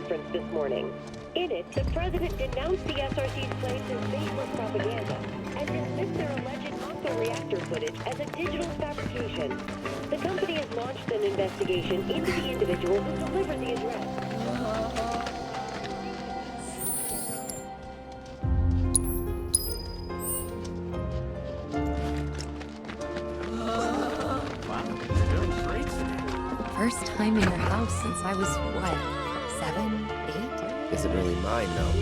conference this morning. In it, the president denounced the SRC's claims as baseless propaganda and dismissed their alleged Mako reactor footage as a digital fabrication. The company has launched an investigation into the individual who delivered the address. First time in your house since I was, what, 7, 8? Isn't really mine, though.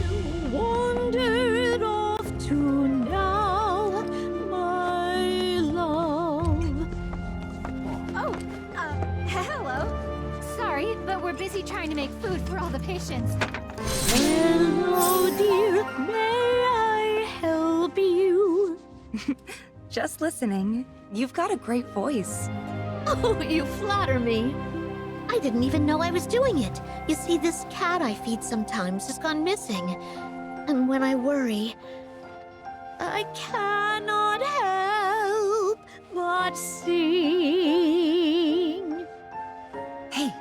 Wandered off to now, my love. Oh, hello. Sorry, but we're busy trying to make food for all the patients. Hello, dear, may I help you? Just listening. You've got a great voice. Oh, you flatter me. I didn't even know I was doing it. You see, this cat I feed sometimes has gone missing. And when I worry, I cannot help but sing. Hey.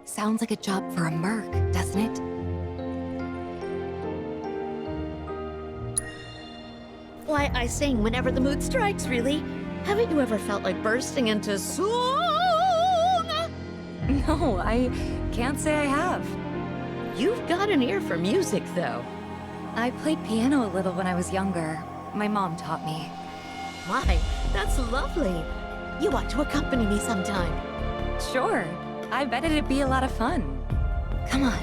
Sounds like a job for a merc, doesn't it? Why, I sing whenever the mood strikes, really. Haven't you ever felt like bursting into song? No, I can't say I have. You've got an ear for music, though. I played piano a little when I was younger. My mom taught me. My, that's lovely. You ought to accompany me sometime. Sure. I bet it'd be a lot of fun. Come on.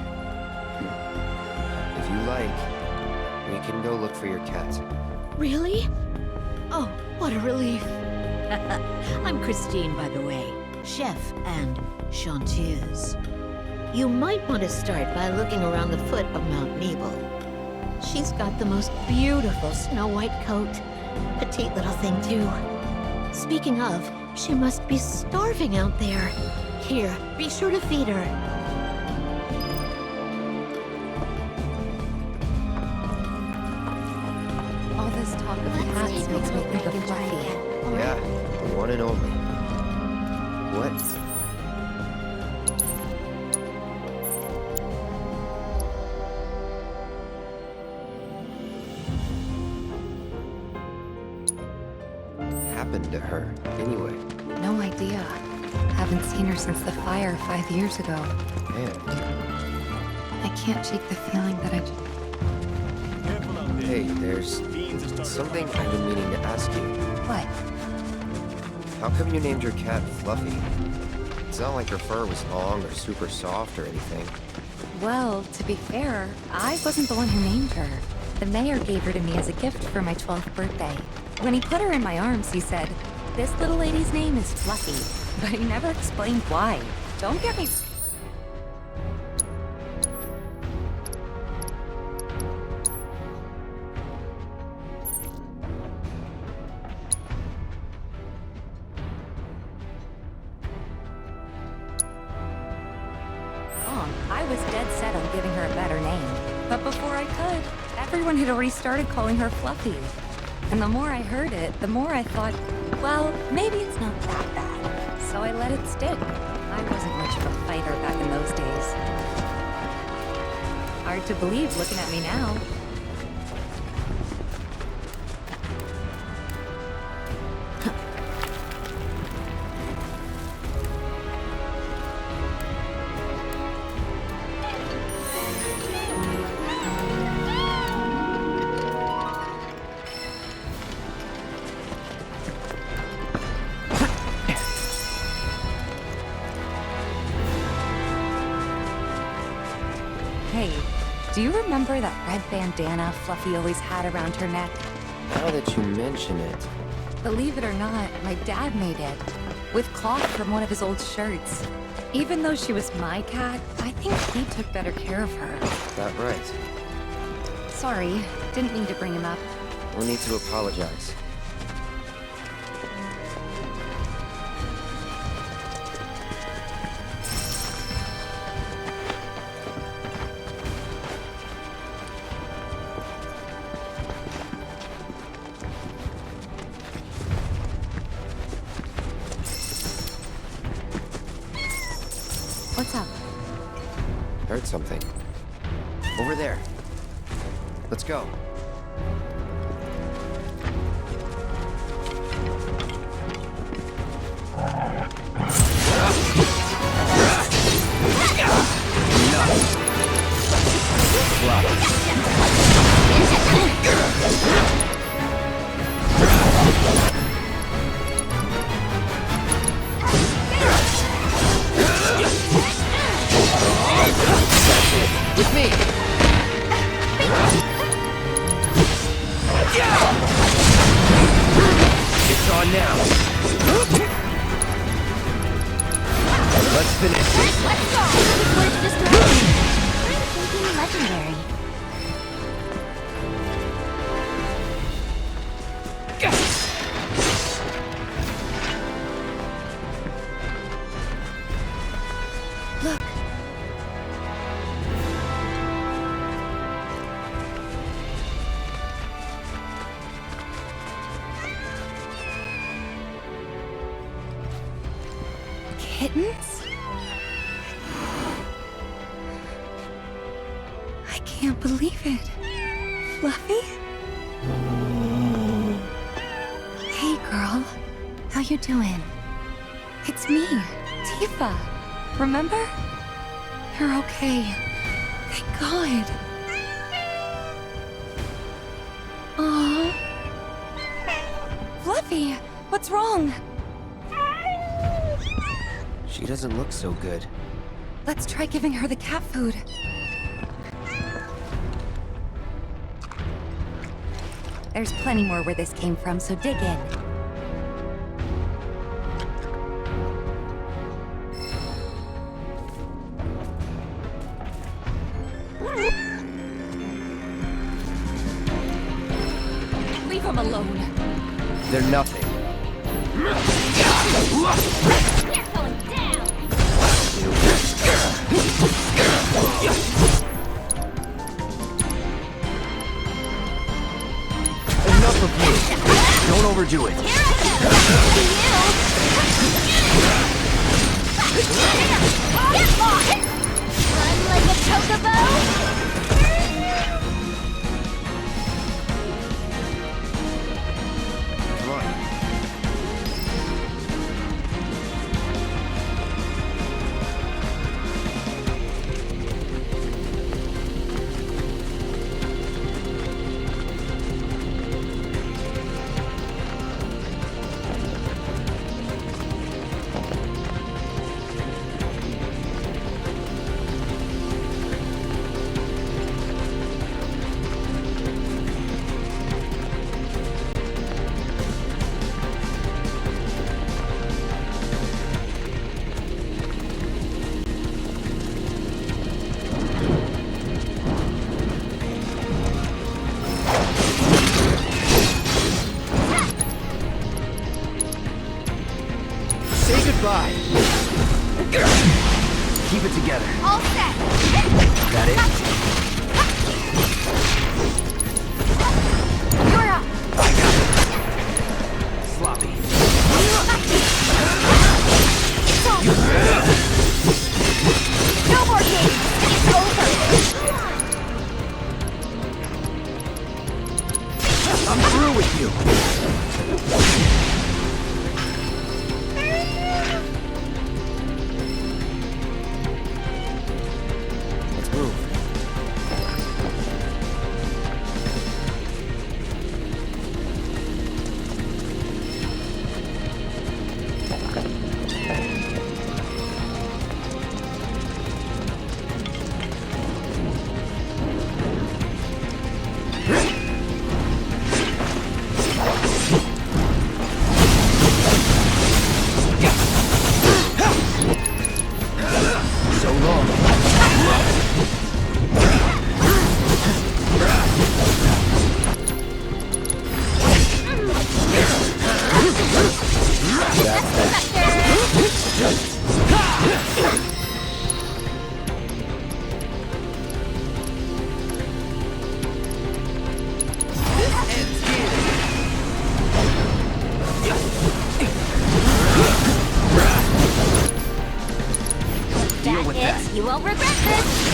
If you like, we can go look for your cat. Really? Oh, what a relief. I'm Christine, by the way. Chef and chanteuse. You might want to start by looking around the foot of Mount Nebel. She's got the most beautiful snow-white coat. Petite little thing, too. Speaking of, she must be starving out there. Here, be sure to feed her. All this talk of cats makes me think of Fluffy. Yeah, the one and only. What? Happened to her, anyway? No idea. Haven't seen her since the fire 5 years ago. Man. I can't shake the feeling that I Hey, there's something I've been meaning to ask you. What? How come you named your cat Fluffy? It's not like her fur was long or super soft or anything. Well, to be fair, I wasn't the one who named her. The mayor gave her to me as a gift for my 12th birthday. When he put her in my arms, he said, "This little lady's name is Fluffy," but he never explained why. Don't get me... I was dead set on giving her a better name. But before I could, everyone had already started calling her Fluffy. And the more I heard it, the more I thought, well, maybe it's not that bad. So I let it stick. I wasn't much of a fighter back in those days. Hard to believe looking at me now. Hey, do you remember that red bandana Fluffy always had around her neck? Now that you mention it, Believe it or not, my dad made it. With cloth from one of his old shirts. Even though she was my cat, I think he took better care of her. that right. Sorry, didn't mean to bring him up. No need to apologize. What's up? Heard something. Over there. Let's go. With me! It's on now. Let's finish this. Let's go! Where's this direction? I'm thinking legendary. Look. Kittens? I can't believe it. Fluffy? Hey, girl. How you doing? It's me, Tifa. Remember? You're okay. Thank God. Aww. Fluffy, what's wrong? She doesn't look so good. Let's try giving her the cat food. There's plenty more where this came from, so dig in. Leave him alone. They're nothing. They're going down! Enough of you. Don't overdo it. Here I go! Get lost! Run like a chocobo! Come on. Say goodbye. Keep it together. All set! That it? You're up! I got it. Sloppy. It's over! No more games! It's over! I'm through with you. Let's move. won't regret this!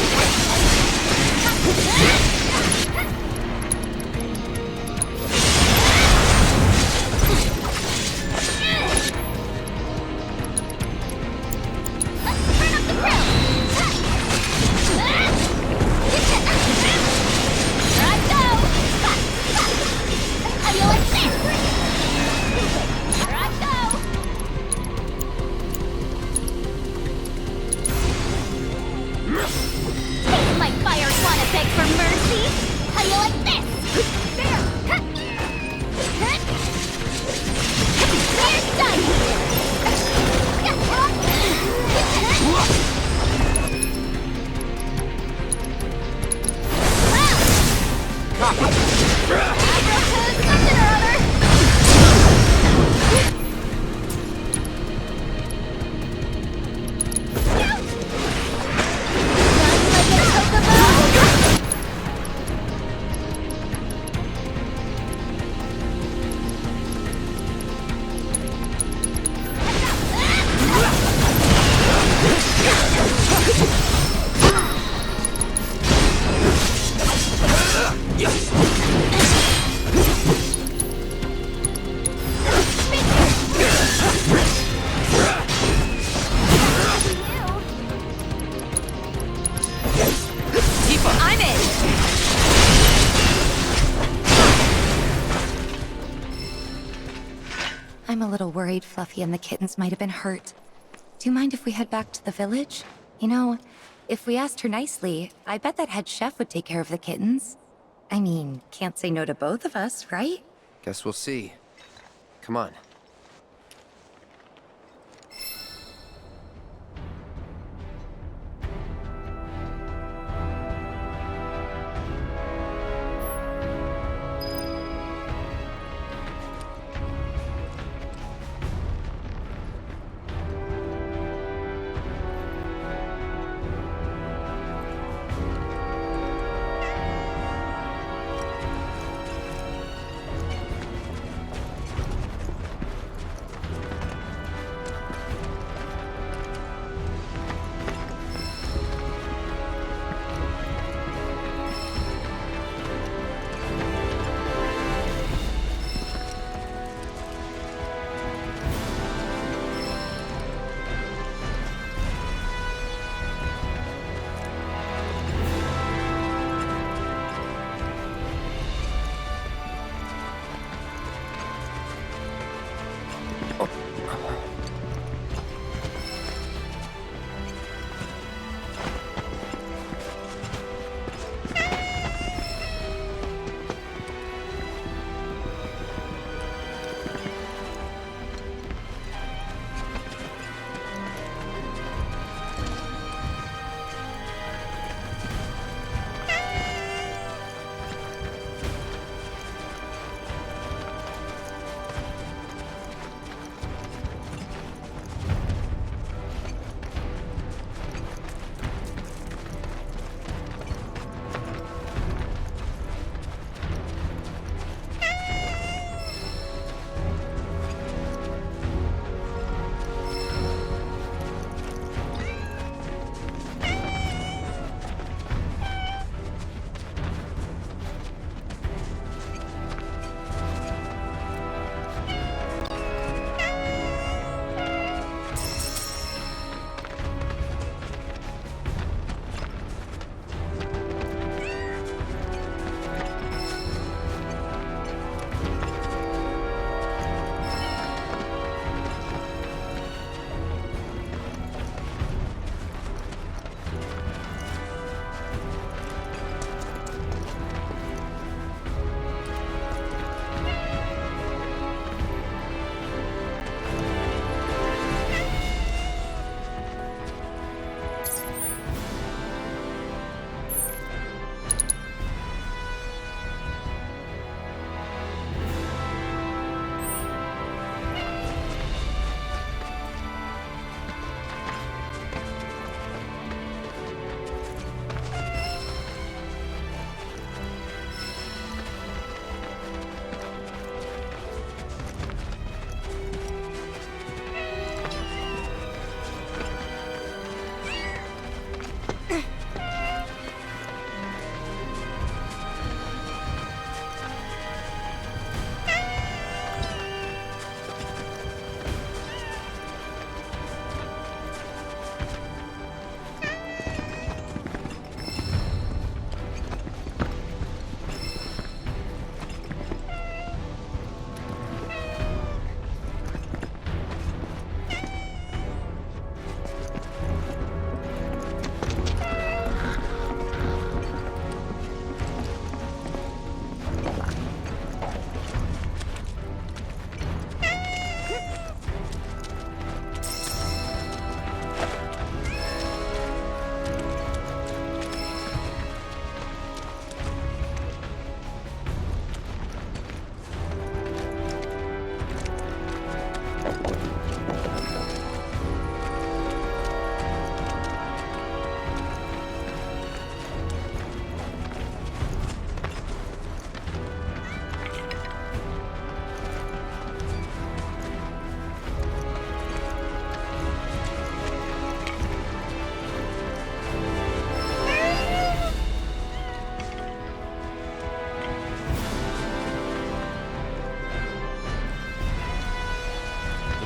My fire wanna beg for mercy? How do you like this? There! Fire's done! Something or other! I'm in! I'm a little worried Fluffy and the kittens might have been hurt. Do you mind if we head back to the village? You know, if we asked her nicely, I bet that head chef would take care of the kittens. I mean, can't say no to both of us, right? Guess we'll see. Come on.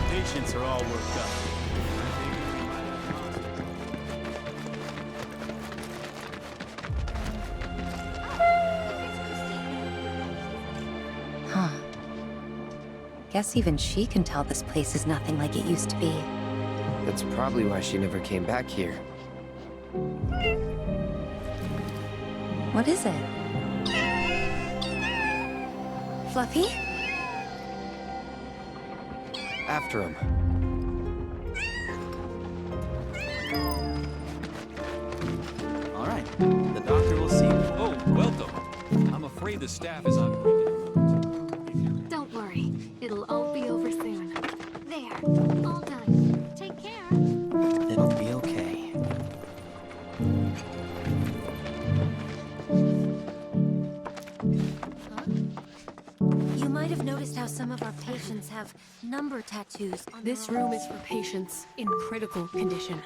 Patients are all worked up. Huh. Guess even she can tell this place is nothing like it used to be. That's probably why she never came back here. What is it? Fluffy? After him. All right, the doctor will see you. Oh, welcome. I'm afraid the staff is on break at the moment. Don't worry. It'll all be over soon. There. All done. Take care. It'll be okay. You might have noticed how some of our patients have number tattoos on This their room arms. is for patients in critical condition.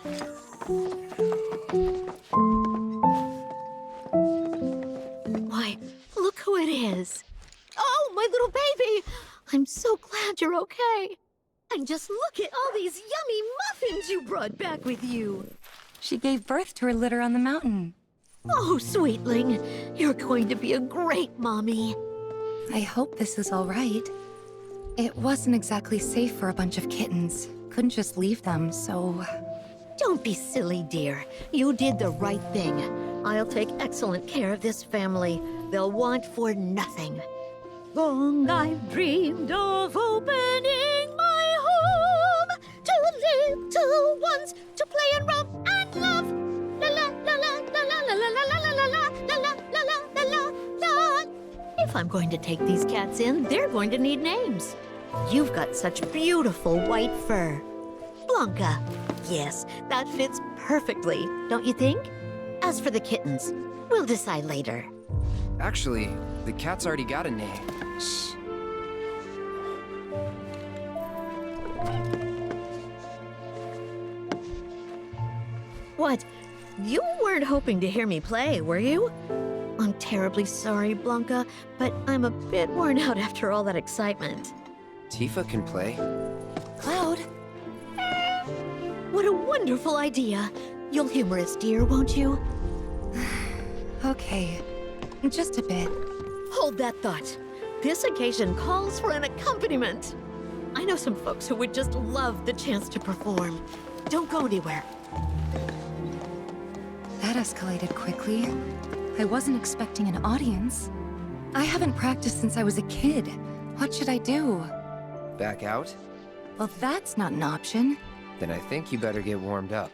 Why, look who it is. Oh, my little baby! I'm so glad you're okay. And just look at all these yummy muffins you brought back with you. She gave birth to her litter on the mountain. Oh, sweetling, you're going to be a great mommy. I hope this is all right. It wasn't exactly safe for a bunch of kittens. Couldn't just leave them, so... Don't be silly, dear. You did the right thing. I'll take excellent care of this family. They'll want for nothing. Long I've dreamed of opening my home to little ones to play and romp and love. La la la la la la la la la la la la la la la la la la. If I'm going to take these cats in, they're going to need names. You've got such beautiful white fur. Blanca. Yes, that fits perfectly, don't you think? As for the kittens, we'll decide later. Actually, the cat's already got a name. Shh. What? You weren't hoping to hear me play, were you? I'm terribly sorry, Blanca, but I'm a bit worn out after all that excitement. Tifa can play. Cloud? What a wonderful idea. You'll humor us, dear, won't you? Okay. Just a bit. Hold that thought. This occasion calls for an accompaniment. I know some folks who would just love the chance to perform. Don't go anywhere. That escalated quickly. I wasn't expecting an audience. I haven't practiced since I was a kid. What should I do? Back out? Well, that's not an option. Then I think you better get warmed up.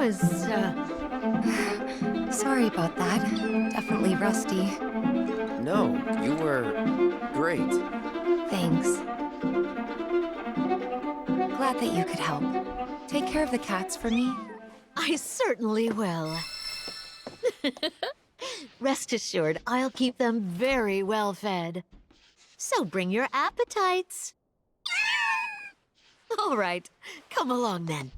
was, Sorry about that. Definitely rusty. No, you were great. Thanks. Glad that you could help. Take care of the cats for me. I certainly will. Rest assured, I'll keep them very well fed. So bring your appetites. All right, come along then.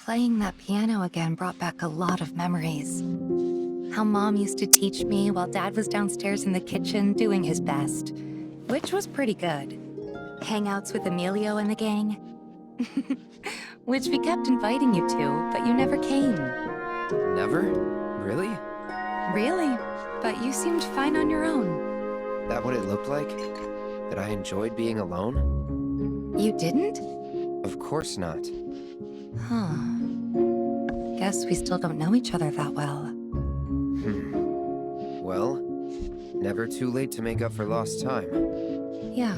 Playing that piano again brought back a lot of memories. How Mom used to teach me while Dad was downstairs in the kitchen doing his best, which was pretty good. Hangouts with Emilio and the gang, which we kept inviting you to, but you never came. Never? Really? Really? But you seemed fine on your own. That what it looked like? That I enjoyed being alone? You didn't? Of course not. Huh. Guess we still don't know each other that well. Well, never too late to make up for lost time. Yeah,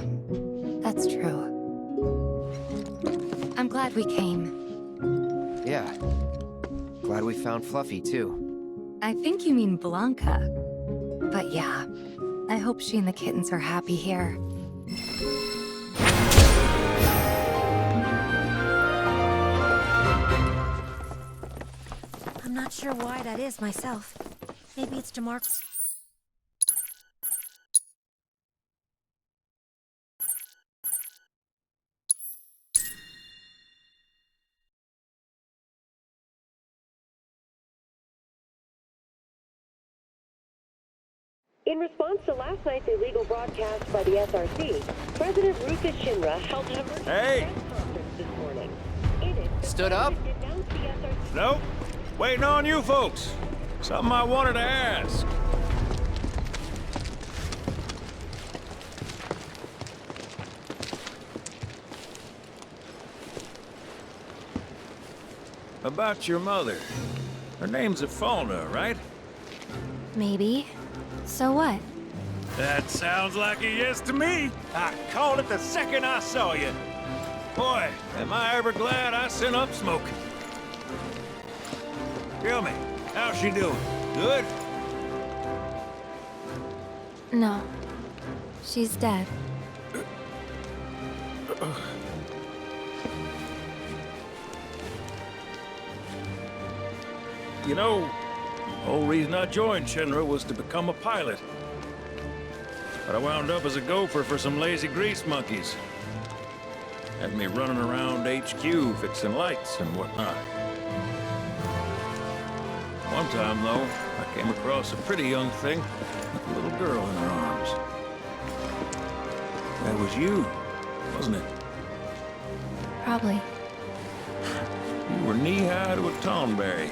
that's true. I'm glad we came. Yeah. Glad we found Fluffy, too. I think you mean Blanca. But yeah, I hope she and the kittens are happy here. I'm not sure why that is myself. Maybe it's DeMarco. In response to last night's illegal broadcast by the SRC, President Rufus Shinra held an emergency press conference this morning. In it, the Stood up? president denounced the SRC. Nope. Waiting on you folks. Something I wanted to ask. About your mother. Her name's Fauna, right? Maybe. So what? That sounds like a yes to me. I called it the second I saw you. Boy, am I ever glad I sent up smoking. Tell me, how's she doing? Good? No. She's dead. You know, the whole reason I joined Shinra was to become a pilot. But I wound up as a gopher for some lazy grease monkeys. Had me running around HQ fixing lights and whatnot. One time, though, I came across a pretty young thing with a little girl in her arms. That was you, wasn't it? Probably. You were knee-high to a tonberry.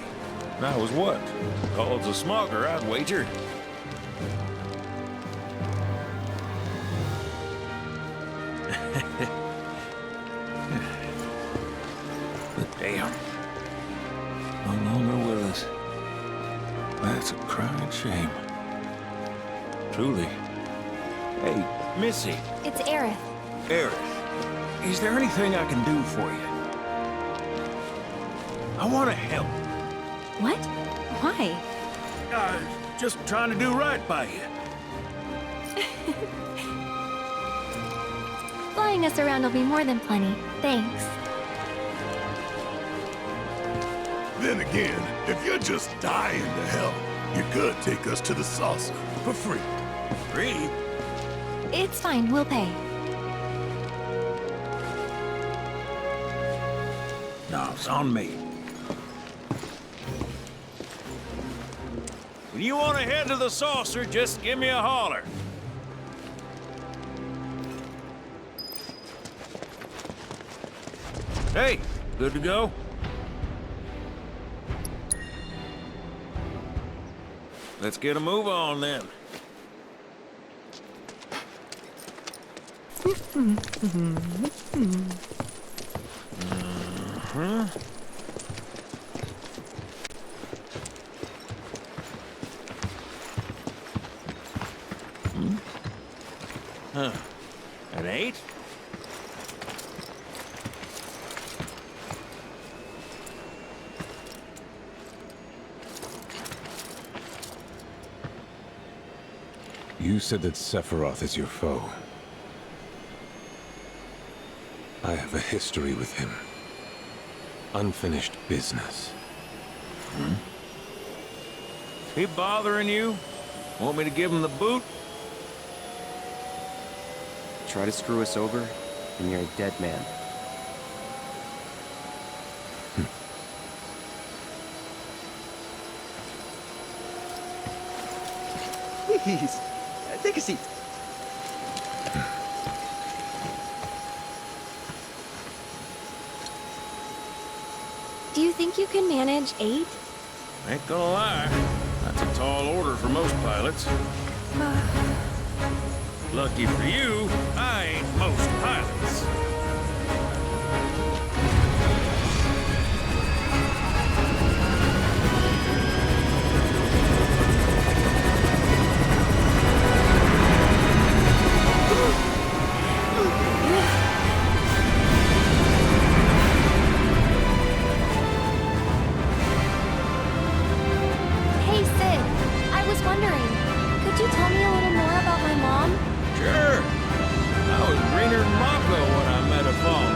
And I was what? Called a smogger, I'd wager. But damn. No longer with us. That's a crying shame. Truly. Hey, Missy. It's Aerith. Aerith, is there anything I can do for you? I want to help. What? Why? Just trying to do right by you. Flying us around will be more than plenty. Thanks. Then again, if you're just dying to help, you could take us to the saucer for free. Free? It's fine, we'll pay. No, it's on me. When you want to head to the saucer, just give me a holler. Hey, good to go? Let's get a move on then. Huh. An 8? You said that Sephiroth is your foe. I have a history with him. Unfinished business. He bothering you? Want me to give him the boot? Try to screw us over, and you're a dead man. Please, take a seat. Do you think you can manage 8? Ain't gonna lie, that's a tall order for most pilots. Lucky for you, I ain't most pilots. Hey, Sid. I was wondering, could you tell me a little more about my mom? Sure. I was greener than Mako when I met her phone.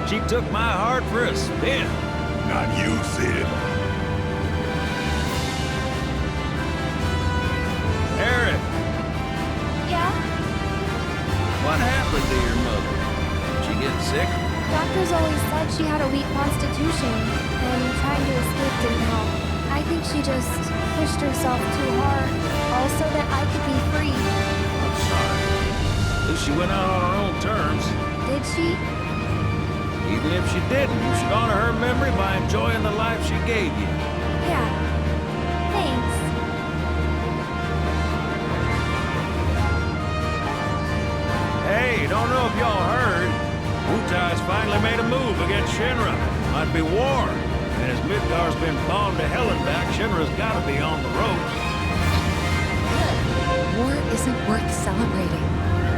She took my heart for a spin. Not you, Sid. Eric, Yeah? what happened to your mother? Did she get sick? Doctors always said she had a weak constitution, and trying to escape didn't help. I think she just pushed herself too hard, all so that I could be free. I'm sorry. At least she went out on her own terms. Did she? Even if she didn't, you should honor her memory by enjoying the life she gave you. Yeah. Thanks. Hey, don't know if y'all heard. Wutai's finally made a move against Shinra. Might be war. And as Midgar's been bombed to hell and back, Shinra's gotta be on the ropes. War isn't worth celebrating.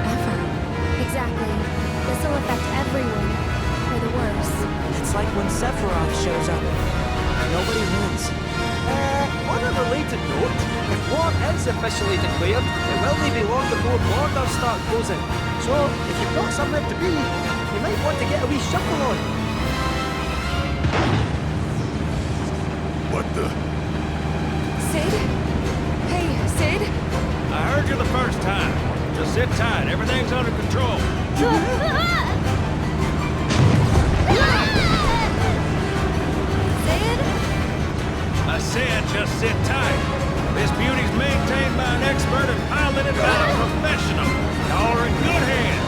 Ever. Exactly. This'll affect everyone. For the worse. It's like when Sephiroth shows up. Nobody wins. On a related note, if war is officially declared, it will be long before borders start closing. So, if you've got somewhere to be, you might want to get a wee shuffle on. What the? Sid? Hey, Sid? I heard you the first time. Just sit tight. Everything's under control. Sid? I said just sit tight. This beauty's maintained by an expert and piloted by a professional. Y'all are in good hands.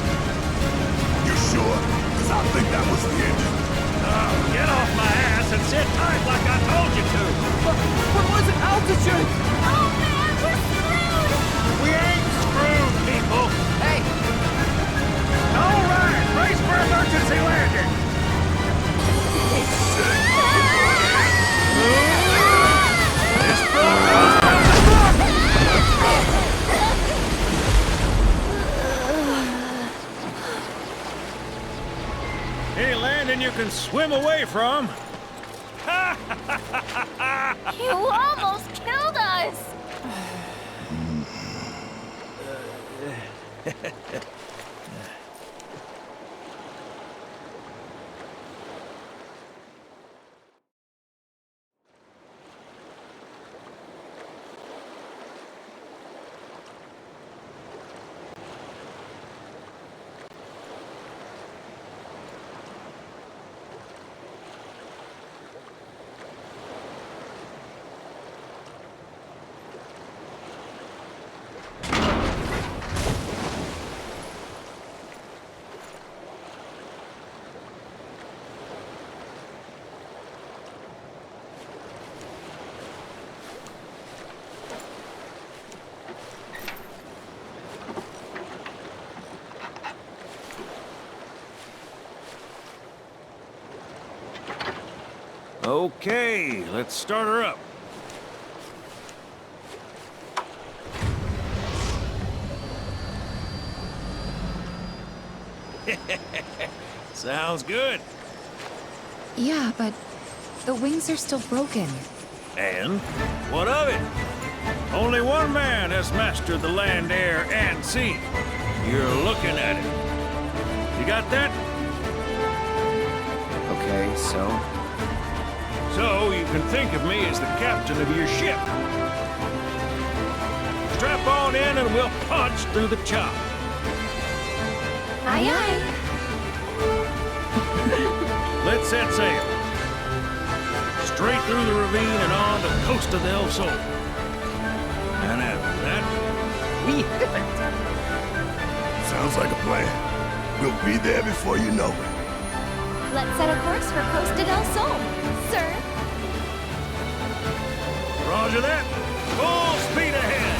You sure? Because I think that was the engine. Get off my ass and sit tight like I told you to. What was it? Altitude? Oh man, we're screwed! We ain't screwed, people. Hey, All right, brace for emergency landing. This boat goes down the book. Any landing you can swim away from. You almost killed us! Okay, let's start her up. Sounds good. Yeah, but the wings are still broken. And what of it? Only one man has mastered the land, air, and sea. You're looking at it. You got that? Okay, so? So you can think of me as the captain of your ship. Strap on in and we'll punch through the chop. Aye, aye. Let's set sail. Straight through the ravine and on the coast of El Sol. And after that, we hit it. Sounds like a plan. We'll be there before you know it. Let's set a course for Costa del Sol, sir. Roger that. Full speed ahead.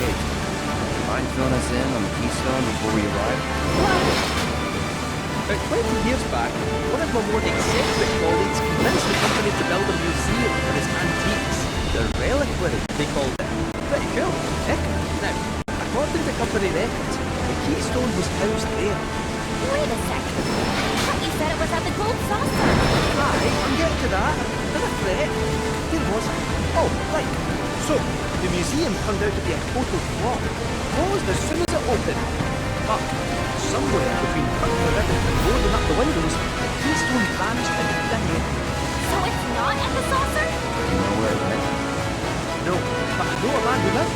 Hey, mind filling us in on the Keystone before we arrive? About 20 years back, one of my more eccentric colleagues convinced the company to build a museum for his antiques. The reliquary, they called it. Pretty cool, eh? Now, according to company records, the Keystone was housed there. Wait a sec. I thought you said it was at the Gold Saucer. Aye, I'm getting to that. Not a threat. Here was. Oh, right. So, the museum turned out to be a total flop. Closed as soon as it opened. But, somewhere between cutting the ribbon and boarding up the windows, the Keystone vanished into thin air. So it's not at the saucer? You know where it went? No, but I know a man who lived.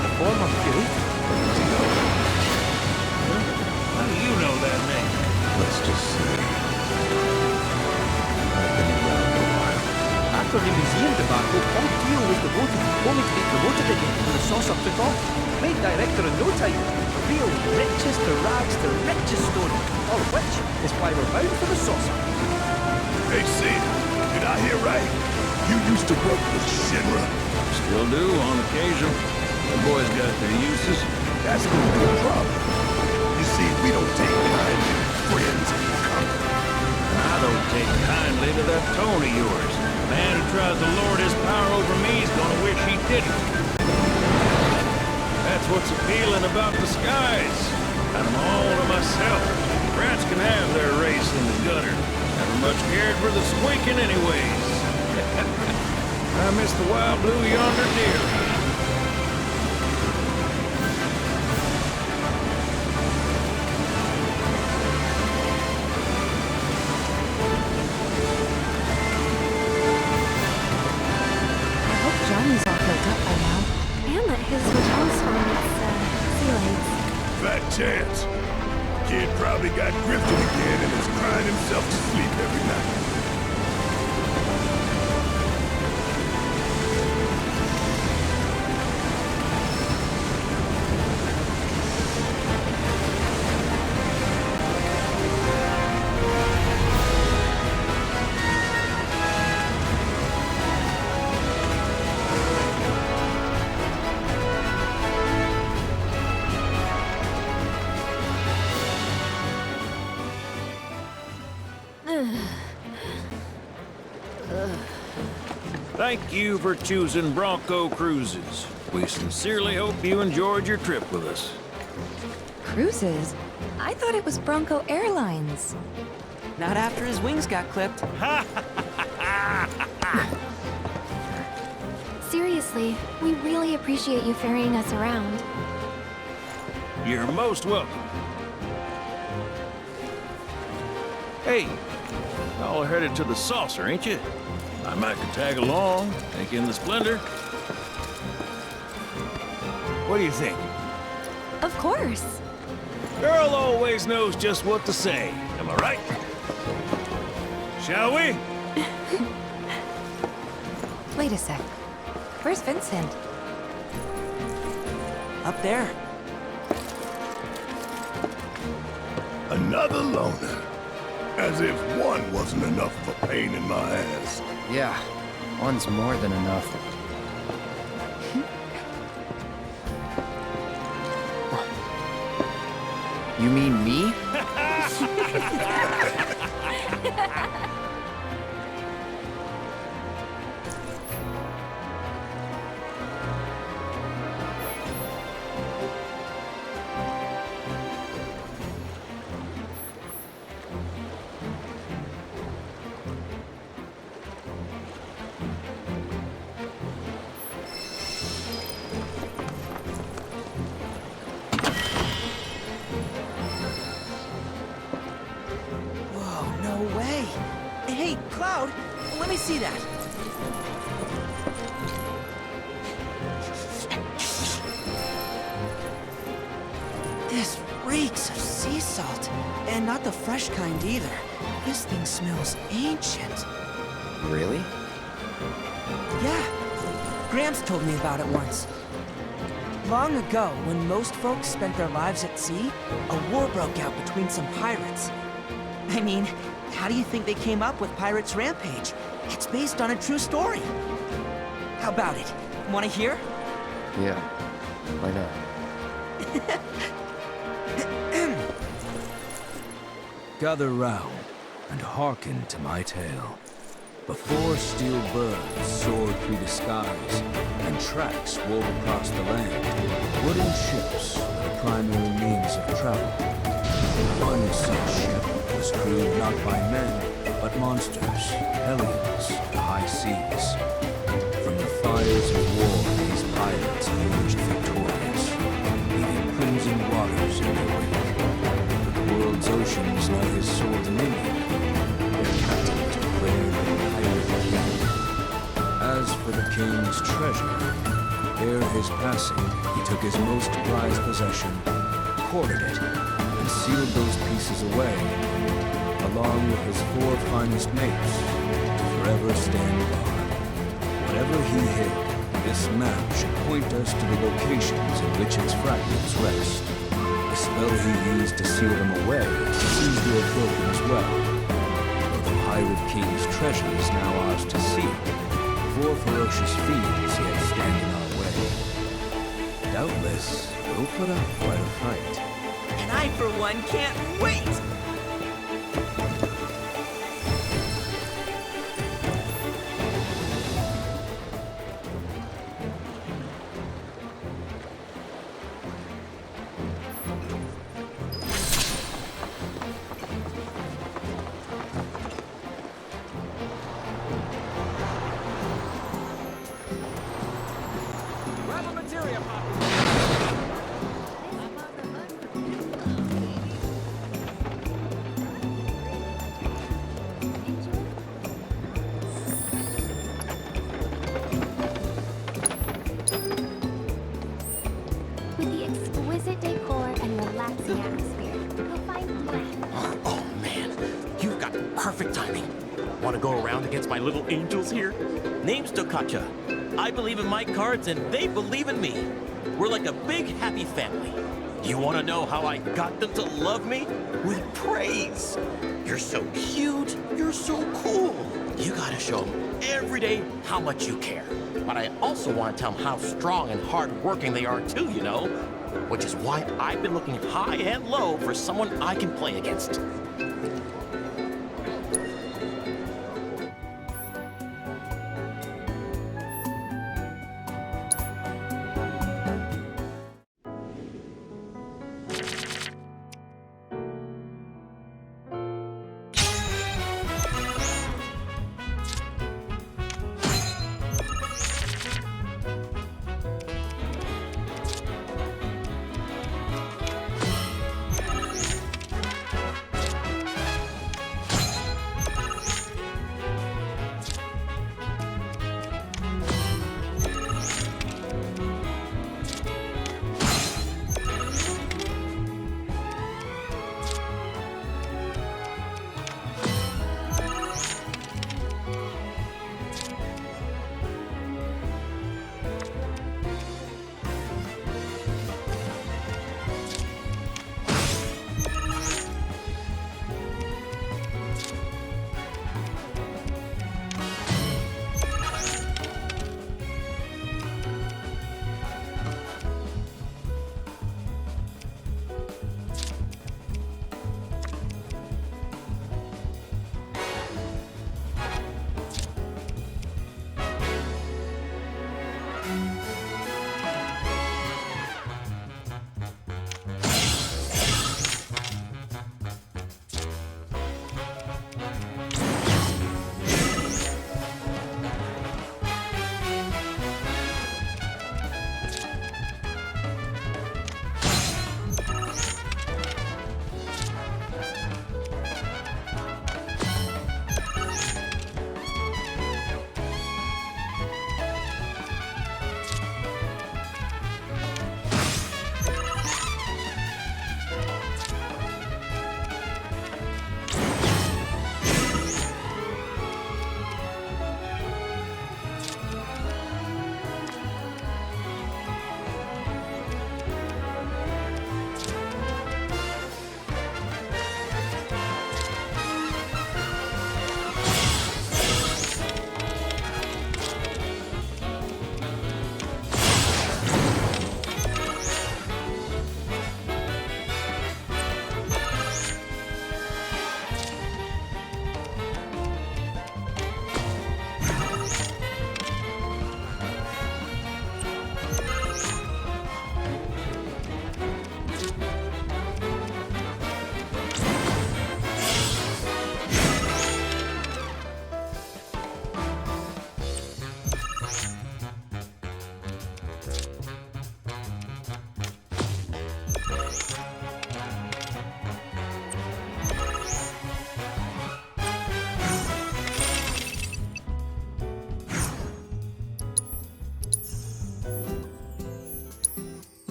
A former curator. How do you know that name? Let's just say I've been around a while. After the museum debacle, Paul Dio was devoted, only to be promoted again when the saucer took off. Made director in no time. A real riches to rags to riches story. All of which is why we're bound for the saucer. Hey, Sid, did I hear right? You used to work with Shinra? Still do on occasion. The boys got their uses. That's gonna be a problem. You see, we don't take kindly to friends in the company. I don't take kindly to that tone of yours. The man who tries to lord his power over me is gonna wish he didn't. That's what's appealing about the skies. And I'm all to myself. Rats can have their race in the gutter. Never much cared for the squeaking anyways. I miss the wild blue yonder dearly. Johnny's all built up by now. And that his hotel's from its sea legs. Fat chance. Kid probably got grifted again and is crying himself to sleep every night. Thank you for choosing Bronco Cruises. We sincerely hope you enjoyed your trip with us. Cruises? I thought it was Bronco Airlines. Not after his wings got clipped. Seriously, we really appreciate you ferrying us around. You're most welcome. Hey, y'all are headed to the saucer, ain't you? I might could tag along, take in the splendor. What do you think? Of course. Girl always knows just what to say. Am I right? Shall we? Wait a sec. Where's Vincent? Up there. Another loner. As if one wasn't enough of a pain in my ass. Yeah, one's more than enough. You mean me? me see that. This reeks of sea salt. And not the fresh kind either. This thing smells ancient. Really? Yeah. Gramps told me about it once. Long ago, when most folks spent their lives at sea, a war broke out between some pirates. I mean, how do you think they came up with Pirates Rampage? It's based on a true story. How about it? Want to hear? Yeah. Why not? Gather round and hearken to my tale. Before steel birds soared through the skies and tracks wove across the land, wooden ships were the primary means of travel. One such ship was crewed not by men, but monsters, hellions, the high seas. From the fires of war, these pirates emerged victorious, leaving crimson waters in their wake. The world's oceans know his sole dominion. Their captain declared the pirate king. As for the king's treasure, ere his passing, he took his most prized possession, quartered it, and sealed those pieces away, along with his 4 finest mates, to forever stand guard. Whatever he hid, this map should point us to the locations in which its fragments rest. The spell he used to seal them away seems to have broken as well. The Pirate King's treasure is now ours to seek. 4 ferocious fiends yet stand in our way. Doubtless, we'll put up quite a fight. And I, for one, can't wait! With the exquisite decor and relaxing atmosphere, you'll find Oh man, you've got perfect timing. Want to go around against my little angels here? Name's Dokkacha. I believe in my cards and they believe in me. We're like a big happy family. You want to know how I got them to love me? With praise. You're so cute. You're so cool. You gotta show them every day how much you care. But I also want to tell them how strong and hard-working they are too, you know? Which is why I've been looking high and low for someone I can play against.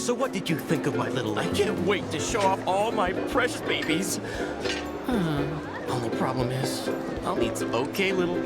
So what did you think of my little... I can't wait to show off all my precious babies. Only problem is, I'll need some okay little...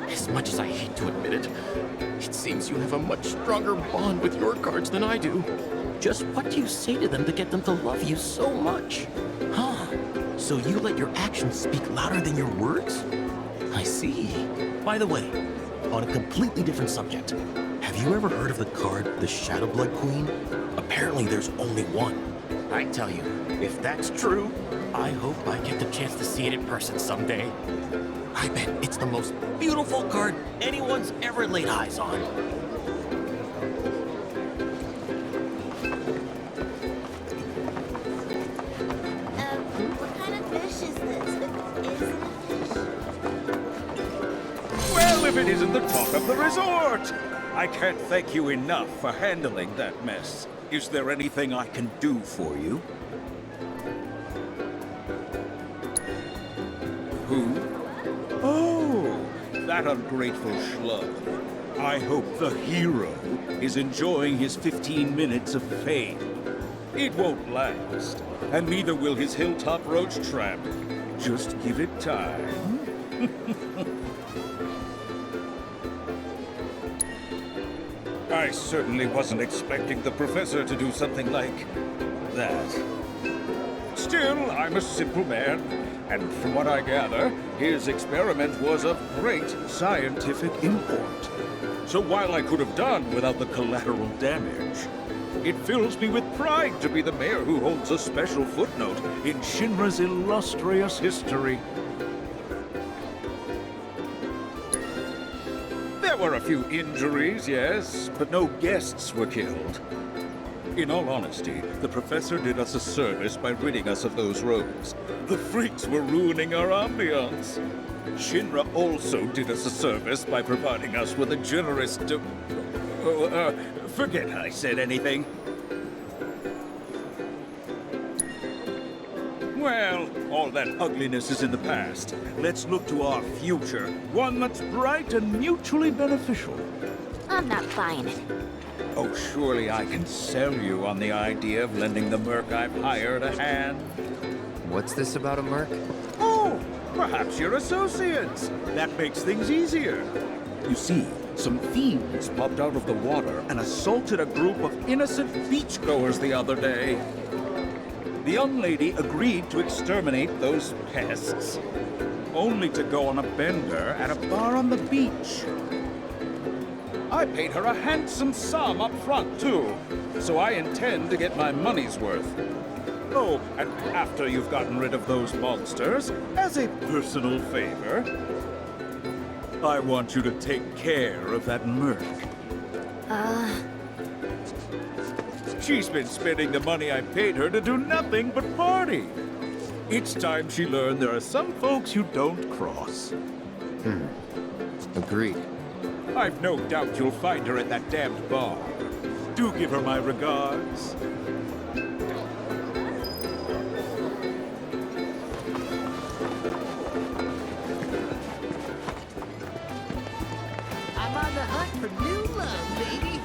As much as I hate to admit it, it seems you have a much stronger bond with your cards than I do. Just what do you say to them to get them to love you so much? Huh? So you let your actions speak louder than your words? I see. By the way, on a completely different subject, have you ever heard of the card, the Shadow Blood Queen? Apparently there's only one. I tell you, if that's true, I hope I get the chance to see it in person someday. I bet it's the most beautiful card anyone's ever laid eyes on. What kind of fish is this? Well, if it isn't the talk of the resort! I can't thank you enough for handling that mess. Is there anything I can do for you? Who? Oh, that ungrateful schlub. I hope the hero is enjoying his 15 minutes of fame. It won't last, and neither will his hilltop roach trap. Just give it time. I certainly wasn't expecting the professor to do something like that. Still, I'm a simple man, and from what I gather, his experiment was of great scientific import. So while I could have done without the collateral damage, it fills me with pride to be the mayor who holds a special footnote in Shinra's illustrious history. There were a few injuries, yes, but no guests were killed. In all honesty, the professor did us a service by ridding us of those rogues. The freaks were ruining our ambiance. Shinra also did us a service by providing us with a generous forget I said anything. Well, all that ugliness is in the past. Let's look to our future. One that's bright and mutually beneficial. I'm not buying it. Oh, surely I can sell you on the idea of lending the merc I've hired a hand. What's this about a merc? Oh, perhaps you're associates. That makes things easier. You see, some fiends popped out of the water and assaulted a group of innocent beachgoers the other day. The young lady agreed to exterminate those pests, only to go on a bender at a bar on the beach. I paid her a handsome sum up front, too, so I intend to get my money's worth. Oh, and after you've gotten rid of those monsters, as a personal favor, I want you to take care of that merc. She's been spending the money I paid her to do nothing but party. It's time she learned there are some folks you don't cross. Agreed. I've no doubt you'll find her at that damned bar. Do give her my regards. I'm on the hunt for new love, baby.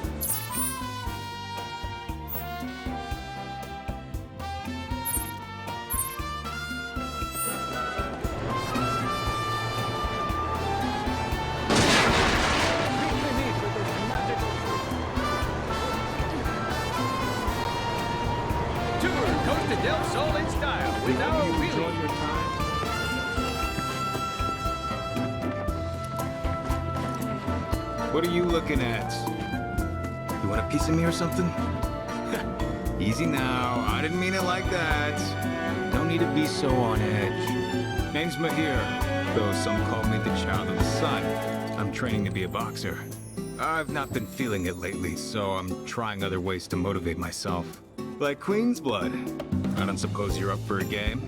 Del Sol in style with our wheelie. What are you looking at? You want a piece of me or something? Easy now, I didn't mean it like that. No need to be so on edge. Name's Mahir, though some call me the child of the sun. I'm training to be a boxer. I've not been feeling it lately, so I'm trying other ways to motivate myself. Like Queen's blood. I don't suppose you're up for a game?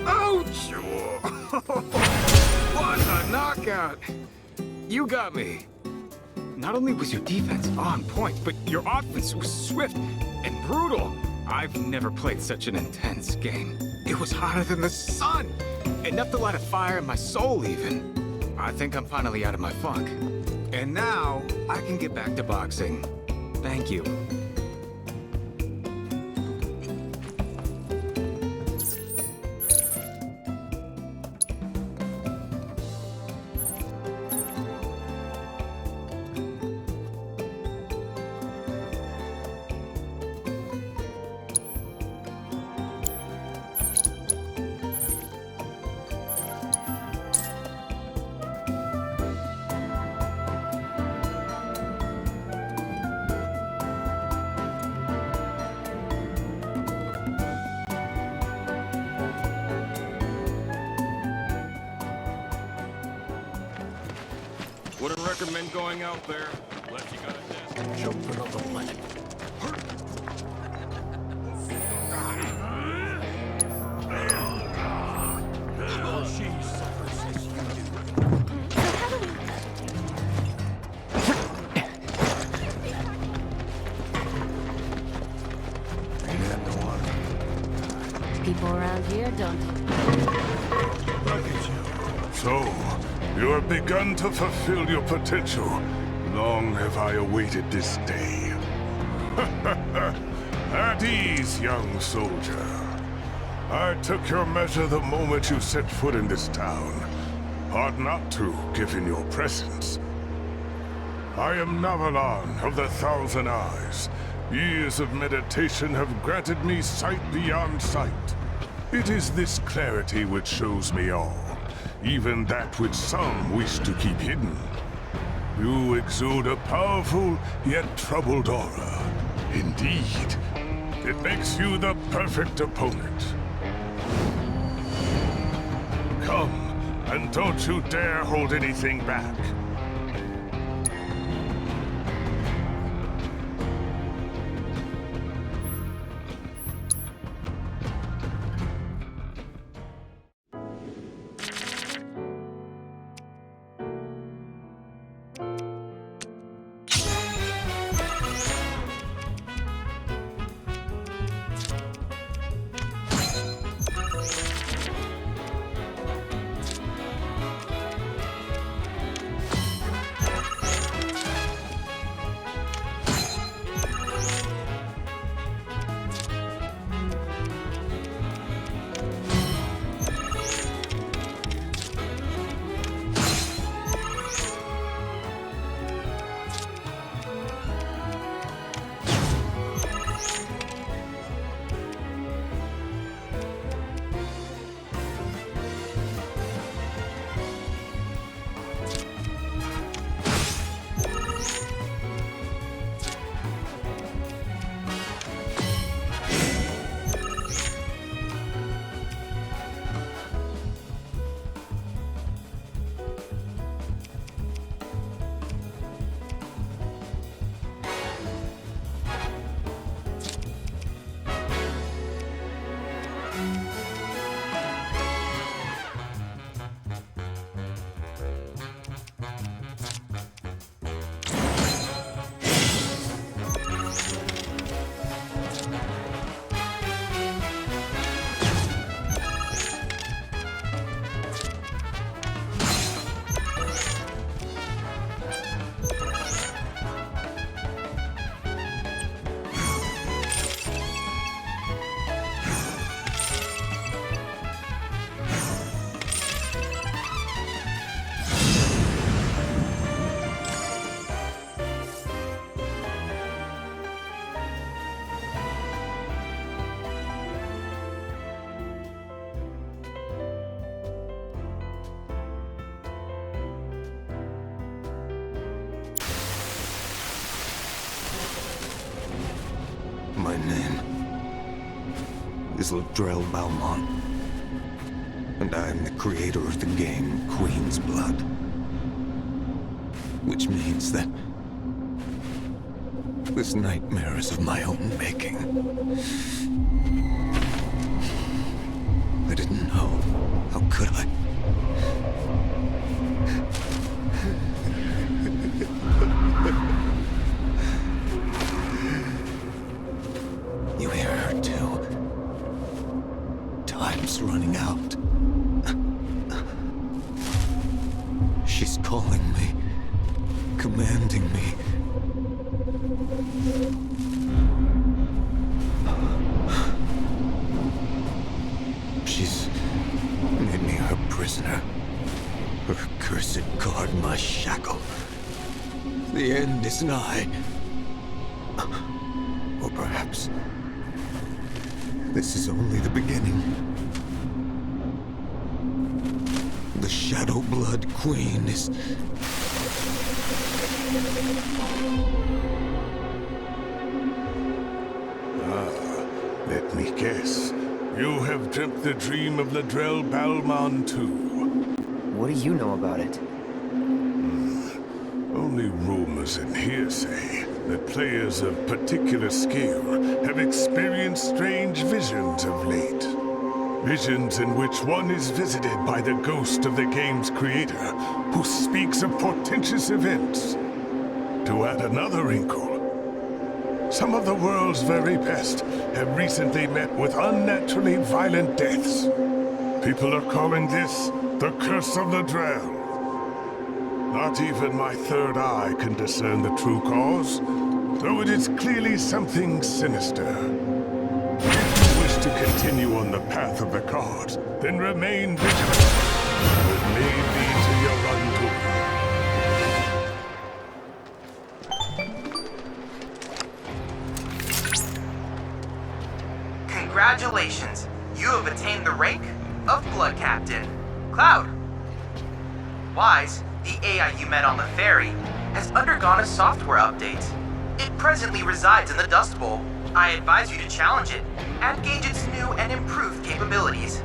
Ouch! What a knockout! You got me. Not only was your defense on point, but your offense was swift and brutal. I've never played such an intense game. It was hotter than the sun. Enough to light a fire in my soul, even. I think I'm finally out of my funk. And now, I can get back to boxing. Thank you. Wouldn't recommend going out there unless you got a desk. Children of the planet. She suffers as you People around here don't. So, you have begun to fulfill your potential. Long have I awaited this day. At ease, young soldier. I took your measure the moment you set foot in this town. Hard not to, given your presence. I am Navalon of the Thousand Eyes. Years of meditation have granted me sight beyond sight. It is this clarity which shows me all, even that which some wish to keep hidden. You exude a powerful, yet troubled aura. Indeed, it makes you the perfect opponent. Come, and don't you dare hold anything back. My name is Ladrell Balmont, and I am the creator of the game Queen's Blood. Which means that this nightmare is of my own making. I didn't know could I? You hear her too. Time's running out. She's calling me, commanding me. She's made me her prisoner. Her cursed guard my shackle. The end is nigh. Or perhaps this is only the beginning. The Shadow Blood Queen is... Let me guess. You have dreamt the dream of Ladrell Balmon too. What do you know about it? Only rumors and hearsay that players of particular skill have experienced strange visions of late. Visions in which one is visited by the ghost of the game's creator, who speaks of portentous events. To add another wrinkle, some of the world's very best have recently met with unnaturally violent deaths. People are calling this the Curse of Ladrell. Not even my third eye can discern the true cause, though it is clearly something sinister. If you wish to continue on the path of the cards, then remain vigilant. It may lead to your undoing. Congratulations! You have attained the rank of Blood Captain. Cloud. Wise, the AI you met on the ferry, has undergone a software update. It presently resides in the Dust Bowl. I advise you to challenge it and gauge its new and improved capabilities.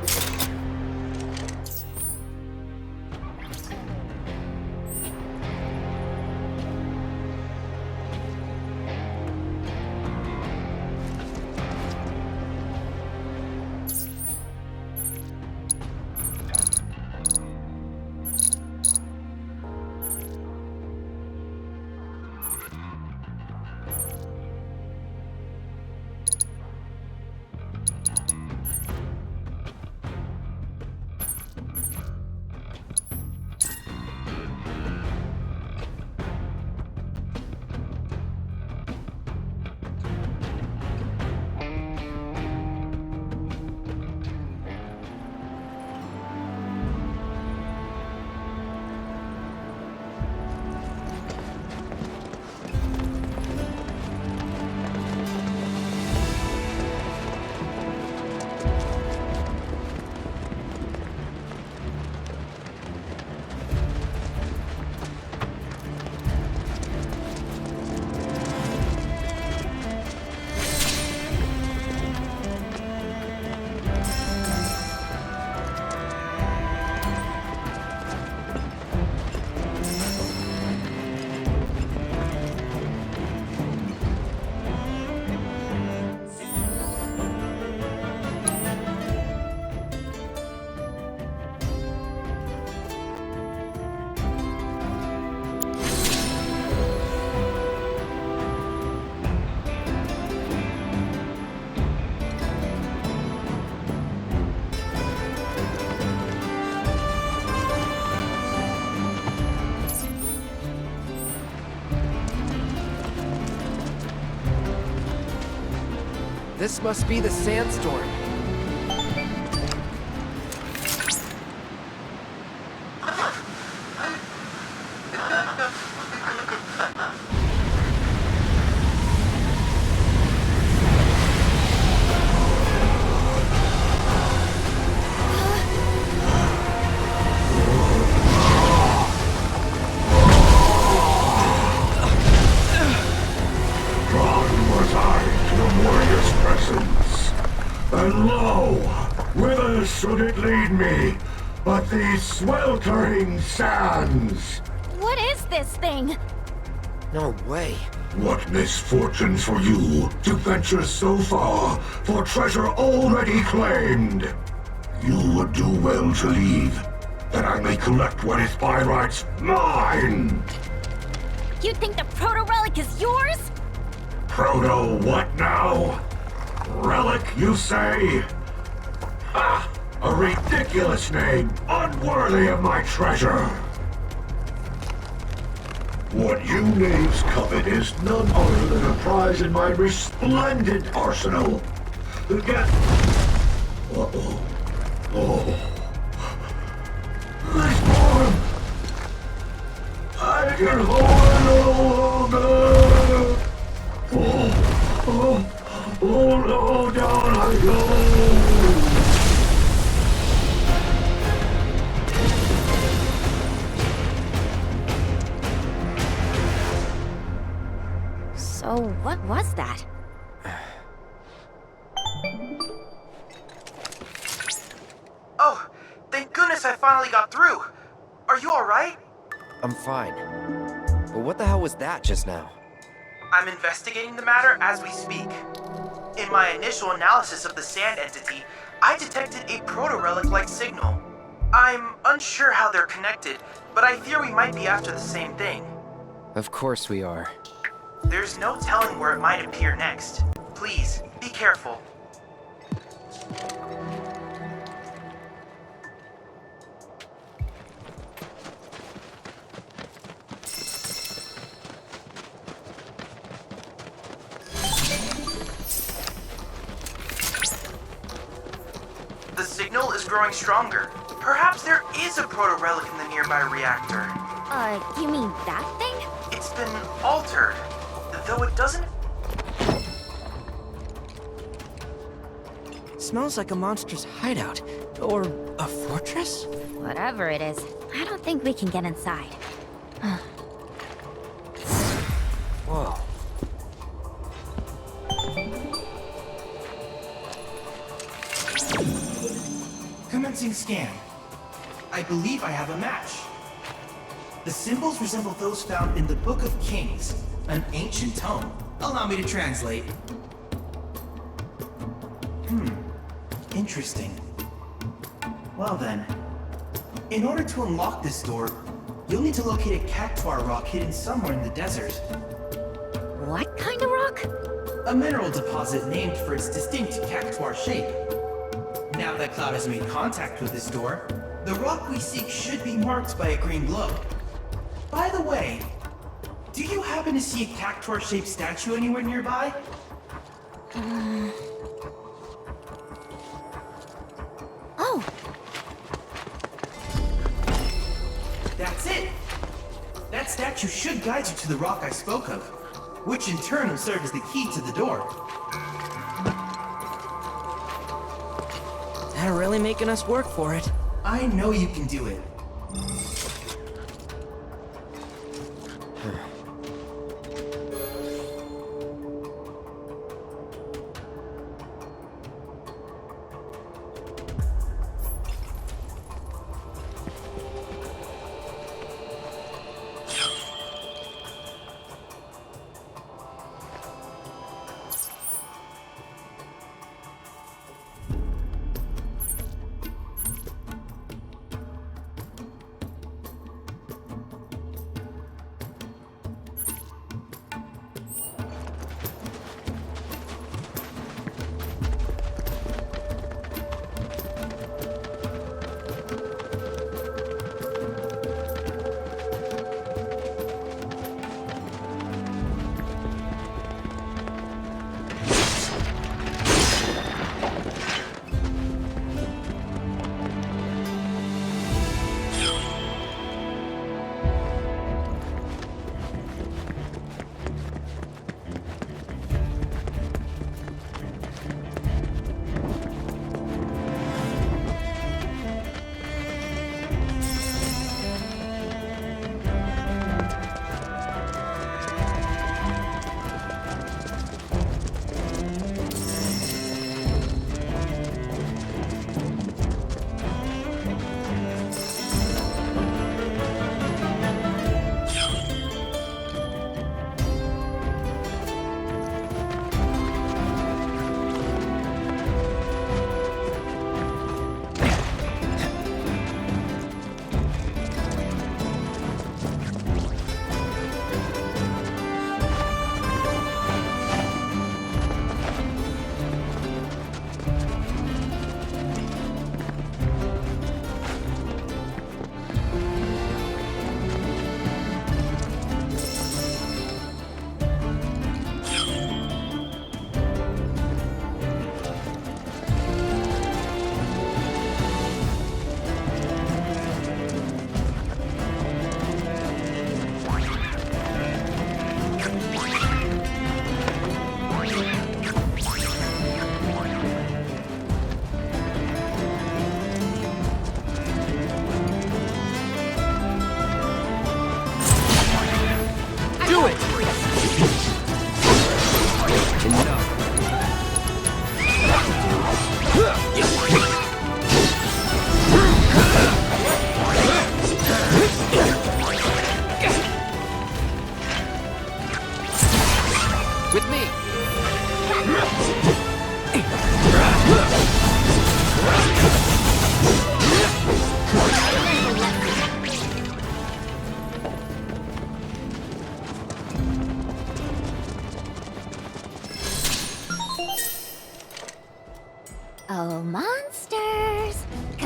This must be the sandstorm. And lo, whither should it lead me but these sweltering sands? What is this thing? No way. What misfortune for you to venture so far for treasure already claimed. You would do well to leave, that I may collect what is by rights mine! You think the proto-relic is yours? Proto what now? Relic, you say? Ha! A ridiculous name, unworthy of my treasure! What you knaves covet is none other than a prize in my resplendent arsenal. Get... Uh-oh. Oh. This form! I can hold no longer! Oh no, down I go! So what was that? Oh, thank goodness I finally got through. Are you alright? I'm fine. But what the hell was that just now? I'm investigating the matter as we speak. In my initial analysis of the sand entity, I detected a proto-relic-like signal. I'm unsure how they're connected, but I fear we might be after the same thing. Of course we are. There's no telling where it might appear next. Please, be careful. The signal is growing stronger. Perhaps there is a proto-relic in the nearby reactor. You mean that thing? It's been altered, though it doesn't... Smells like a monster's hideout. Or a fortress? Whatever it is, I don't think we can get inside. Whoa. Commencing scan. I believe I have a match. The symbols resemble those found in the Book of Kings, an ancient tome. Allow me to translate. Interesting. Well then, in order to unlock this door, you'll need to locate a cactuar rock hidden somewhere in the desert. What kind of rock? A mineral deposit named for its distinct cactuar shape. Now that Cloud has made contact with this door, the rock we seek should be marked by a green glow. By the way, do you happen to see a cactuar-shaped statue anywhere nearby? Oh! That's it! That statue should guide you to the rock I spoke of, which in turn will serve as the key to the door. They're really making us work for it. I know you can do it.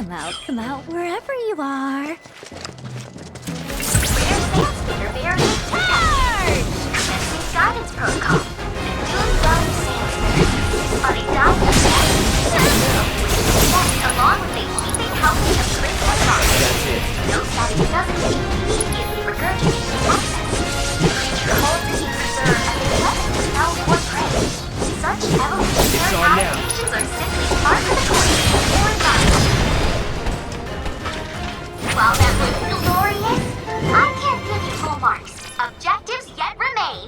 Come out, wherever you are. Charge! Guidance protocol. Doing well in Sainsbury's. But he died of along with a heaping helping of great rock. Note that it doesn't immediately regurgitate the access. The creature holds the preserve as a weapon to spell or prey. Such evolutionary adaptations are simply part of the course or environment. While that was glorious, I can't give you full marks. Objectives yet remain.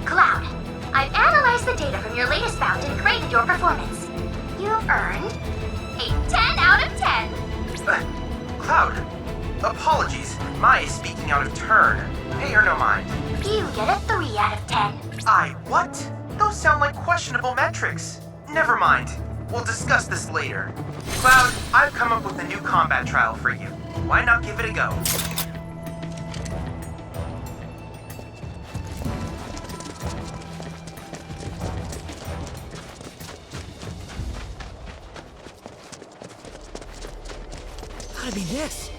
Cloud, I've analyzed the data from your latest bout and graded your performance. You've earned a 10 out of 10. Cloud, apologies. My is speaking out of turn. Pay her no mind. You get a 3 out of 10. What? Those sound like questionable metrics. Never mind. We'll discuss this later. Cloud, I've come up with a new combat trial for you. Why not give it a go? Gotta be this.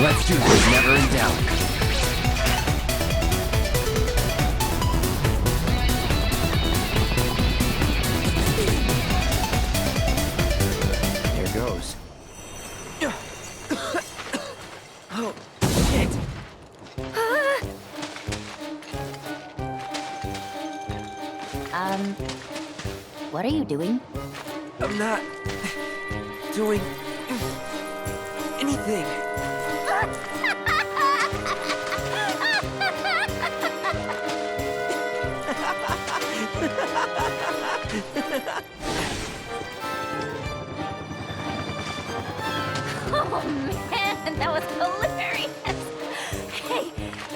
Let's do this, never in doubt. Here goes. Oh, shit. What are you doing? I'm not doing anything. Oh man, that was hilarious! Hey,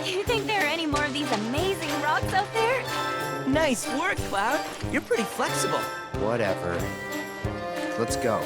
you think there are any more of these amazing rocks out there? Nice work, Cloud. You're pretty flexible. Whatever. Let's go.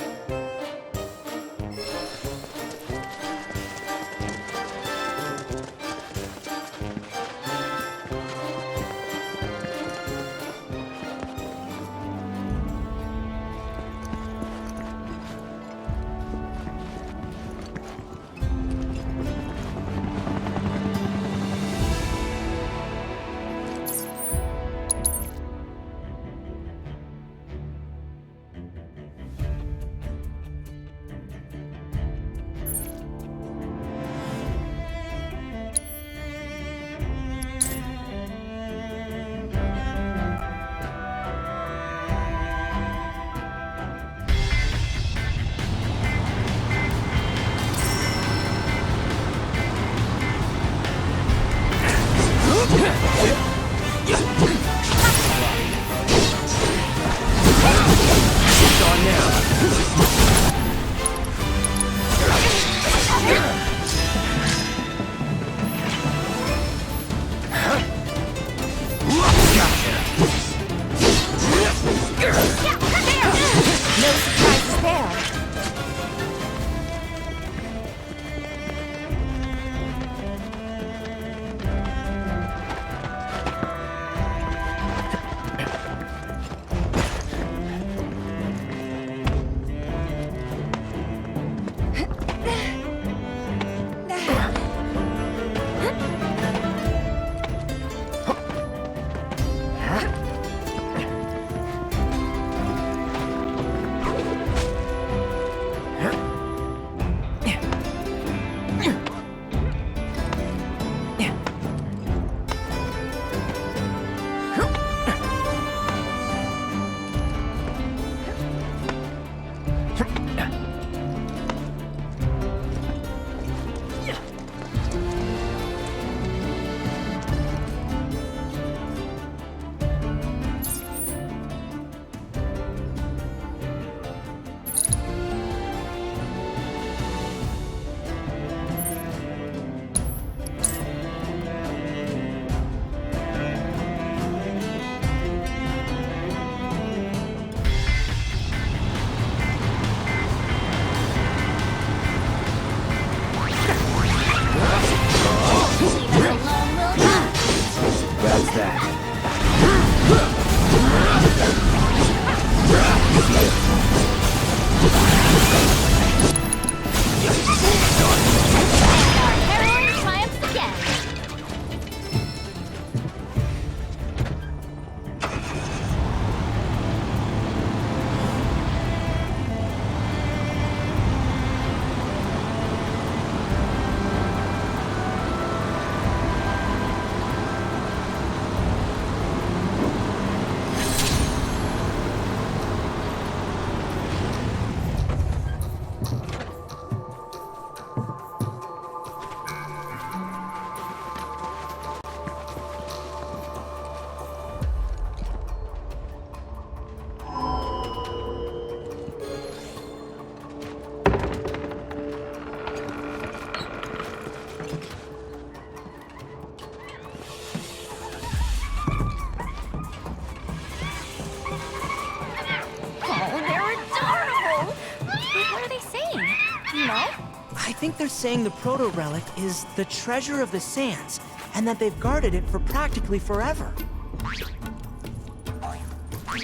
think they're saying the proto-relic is the treasure of the sands, and that they've guarded it for practically forever.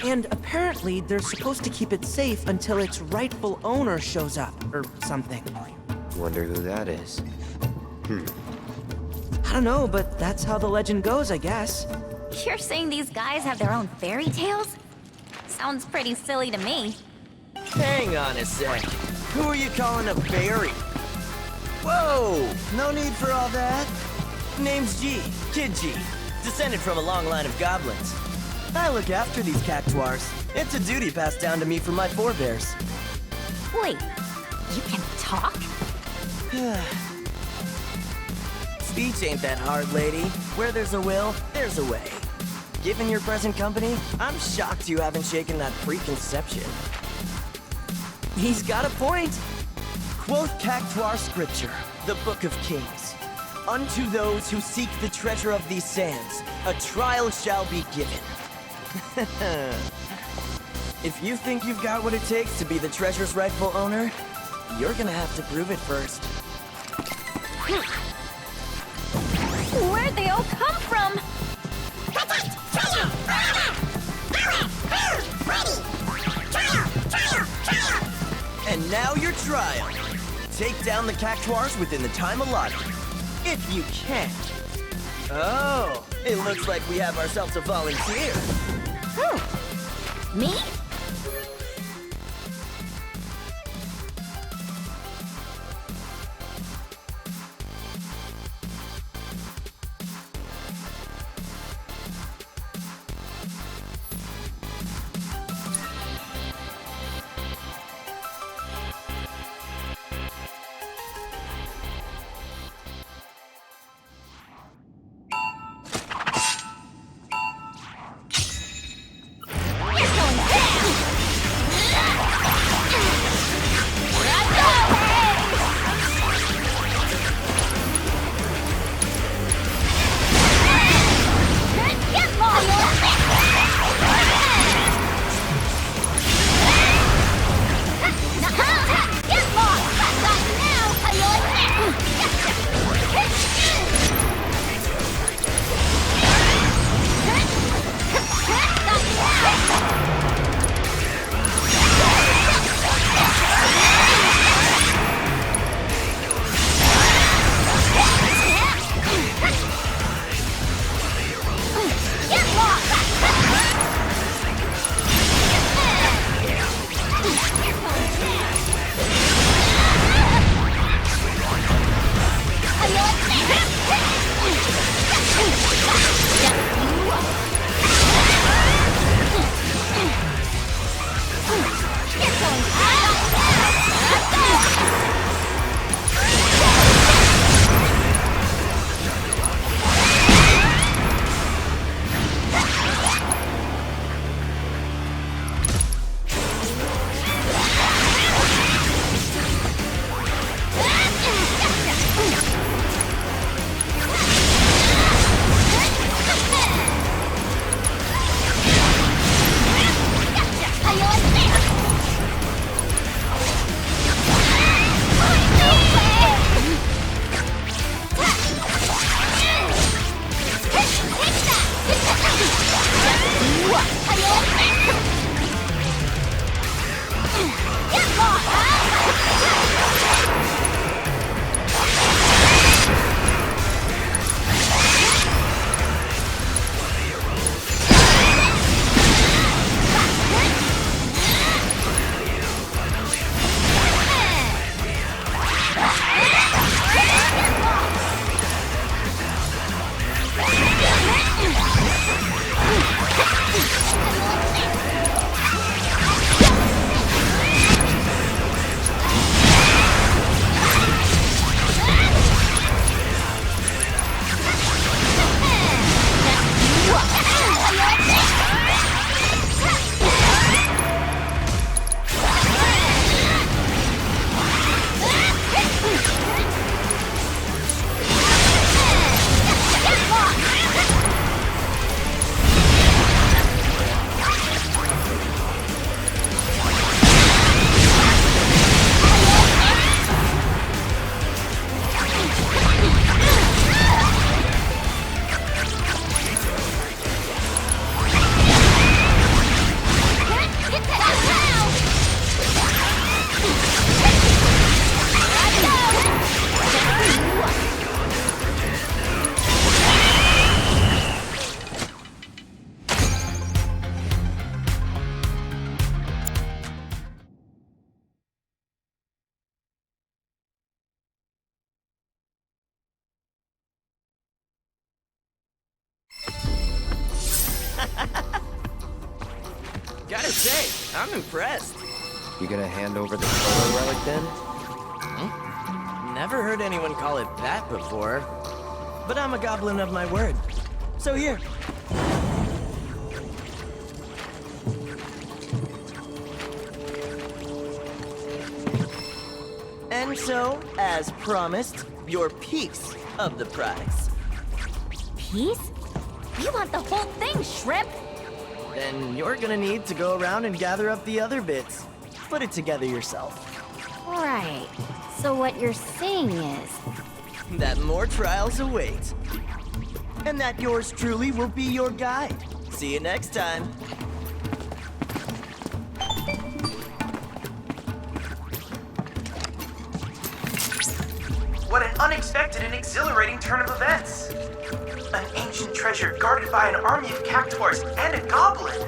And apparently, they're supposed to keep it safe until its rightful owner shows up, or something. Wonder who that is. I don't know, but that's how the legend goes, I guess. You're saying these guys have their own fairy tales? Sounds pretty silly to me. Hang on a sec. Who are you calling a fairy? Whoa! No need for all that. Name's G, Kid G. Descended from a long line of goblins. I look after these cactuars. It's a duty passed down to me from my forebears. Wait, you can talk? Speech ain't that hard, lady. Where there's a will, there's a way. Given your present company, I'm shocked you haven't shaken that preconception. He's got a point. Quoth Cactuar scripture, the Book of Kings. Unto those who seek the treasure of these sands, a trial shall be given. If you think you've got what it takes to be the treasure's rightful owner, you're gonna have to prove it first. Where'd they all come from? And now your trial. Take down the cactuars within the time allotted. If you can. Oh, it looks like we have ourselves a volunteer. Who? Me? You're going down! say, I'm impressed. You gonna hand over the proto relic then? Never heard anyone call it that before. But I'm a goblin of my word. So here. And so, as promised, your piece of the prize. Piece? You want the whole thing, Shrimp! Then you're gonna need to go around and gather up the other bits. Put it together yourself. Right. So what you're saying is... That more trials await. And that yours truly will be your guide. See you next time. What an unexpected and exhilarating turn of events! An ancient treasure guarded by an army of cactuars and a goblin!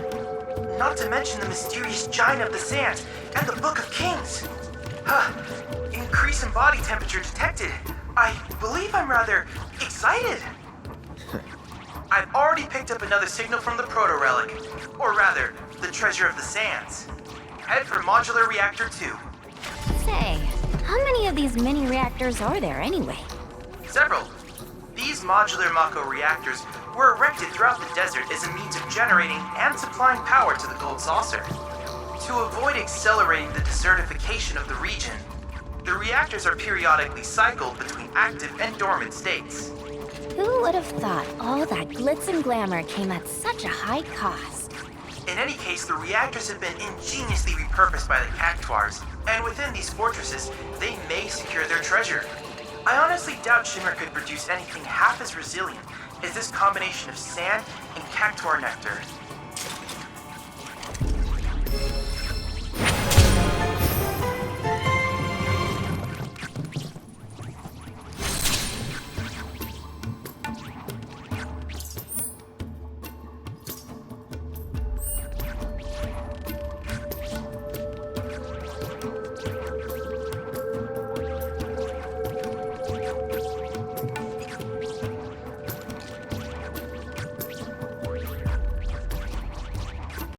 Not to mention the mysterious giant of the sands and the Book of Kings! Increase in body temperature detected. I believe I'm rather excited. I've already picked up another signal from the proto-relic, or rather, the treasure of the sands. Head for modular reactor 2. Say, how many of these mini reactors are there anyway? Several. These modular Mako reactors were erected throughout the desert as a means of generating and supplying power to the Gold Saucer. To avoid accelerating the desertification of the region, the reactors are periodically cycled between active and dormant states. Who would have thought all that glitz and glamour came at such a high cost? In any case, the reactors have been ingeniously repurposed by the cactuars, and within these fortresses, they may secure their treasure. I honestly doubt Shinra could produce anything half as resilient as this combination of sand and cactuar nectar.